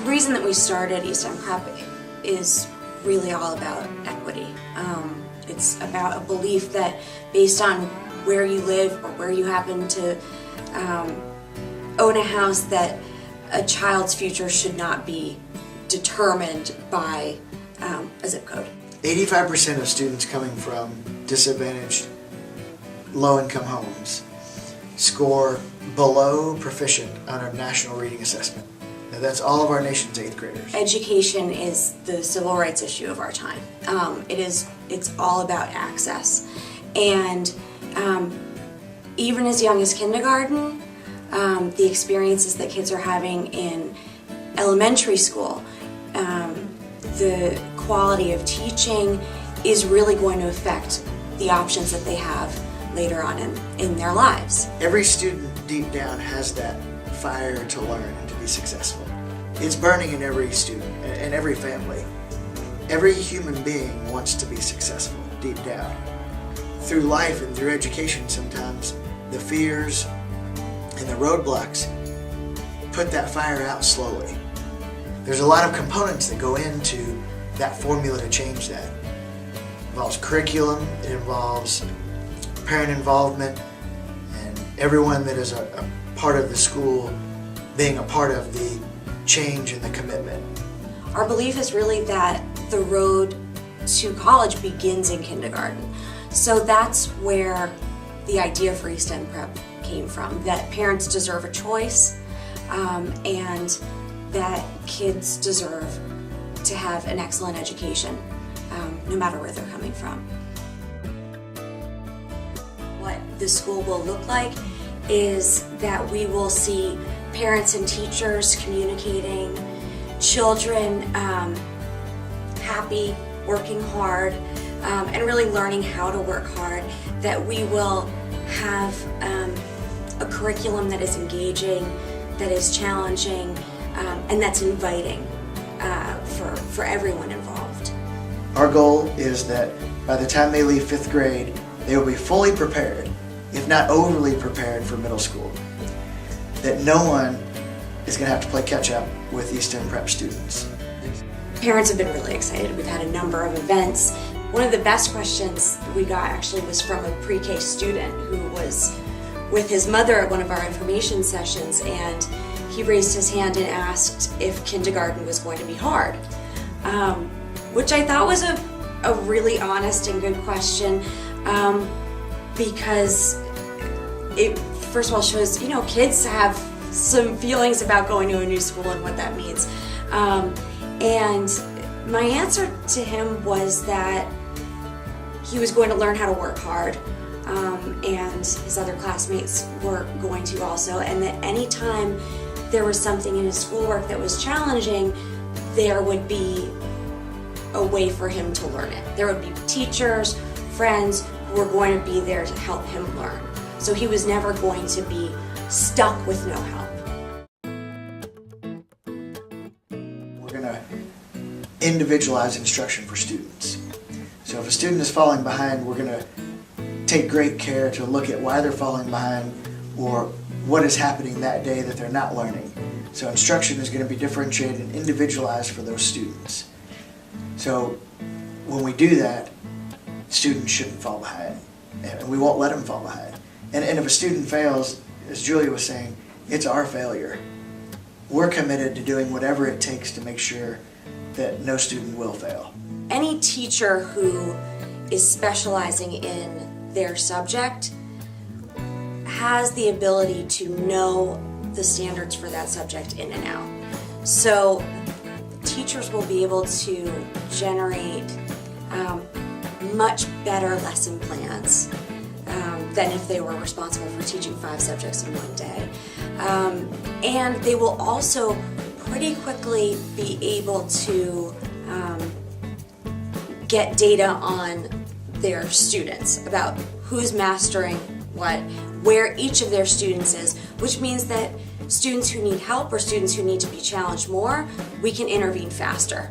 The reason that we started East End Prep is really all about equity. It's about a belief that based on where you live or where you happen to own a house, that a child's future should not be determined by a zip code. 85% of students coming from disadvantaged, low-income homes score below proficient on a national reading assessment. Now, that's all of our nation's 8th graders. Education is the civil rights issue of our time. It's all about access. And even as young as kindergarten, the experiences that kids are having in elementary school, the quality of teaching is really going to affect the options that they have later on in their lives. Every student deep down has that fire to learn and to be successful. It's burning in every student and every family. Every human being wants to be successful deep down. Through life and through education, sometimes the fears and the roadblocks put that fire out slowly. There's a lot of components that go into that formula to change that. It involves curriculum, it involves parent involvement, and everyone that is a part of the school being a part of the change and the commitment. Our belief is really that the road to college begins in kindergarten. So that's where the idea for East End Prep came from, that parents deserve a choice, and that kids deserve to have an excellent education, no matter where they're coming from. What the school will look like is that we will see parents and teachers communicating, children happy, working hard, and really learning how to work hard, that we will have a curriculum that is engaging, that is challenging, and that's inviting for everyone involved. Our goal is that by the time they leave 5th grade, they will be fully prepared, if not overly prepared, for middle school. That no one is going to have to play catch up with East End Prep students. Parents have been really excited. We've had a number of events. One of the best questions we got actually was from a pre-K student who was with his mother at one of our information sessions, and he raised his hand and asked if kindergarten was going to be hard, which I thought was a really honest and good question, because it first of all shows, kids have some feelings about going to a new school and what that means. And my answer to him was that he was going to learn how to work hard, and his other classmates were going to also, and that anytime there was something in his schoolwork that was challenging, there would be a way for him to learn it. There would be teachers, friends who were going to be there to help him learn. So he was never going to be stuck with no help. We're going to individualize instruction for students. So if a student is falling behind, we're going to take great care to look at why they're falling behind or what is happening that day that they're not learning. So instruction is going to be differentiated and individualized for those students. So when we do that, students shouldn't fall behind, and we won't let them fall behind. And if a student fails, as Julia was saying, it's our failure. We're committed to doing whatever it takes to make sure that no student will fail. Any teacher who is specializing in their subject has the ability to know the standards for that subject in and out. So teachers will be able to generate much better lesson plans than if they were responsible for teaching 5 subjects in one day. And they will also pretty quickly be able to get data on their students about who's mastering what, where each of their students is, which means that students who need help or students who need to be challenged more, we can intervene faster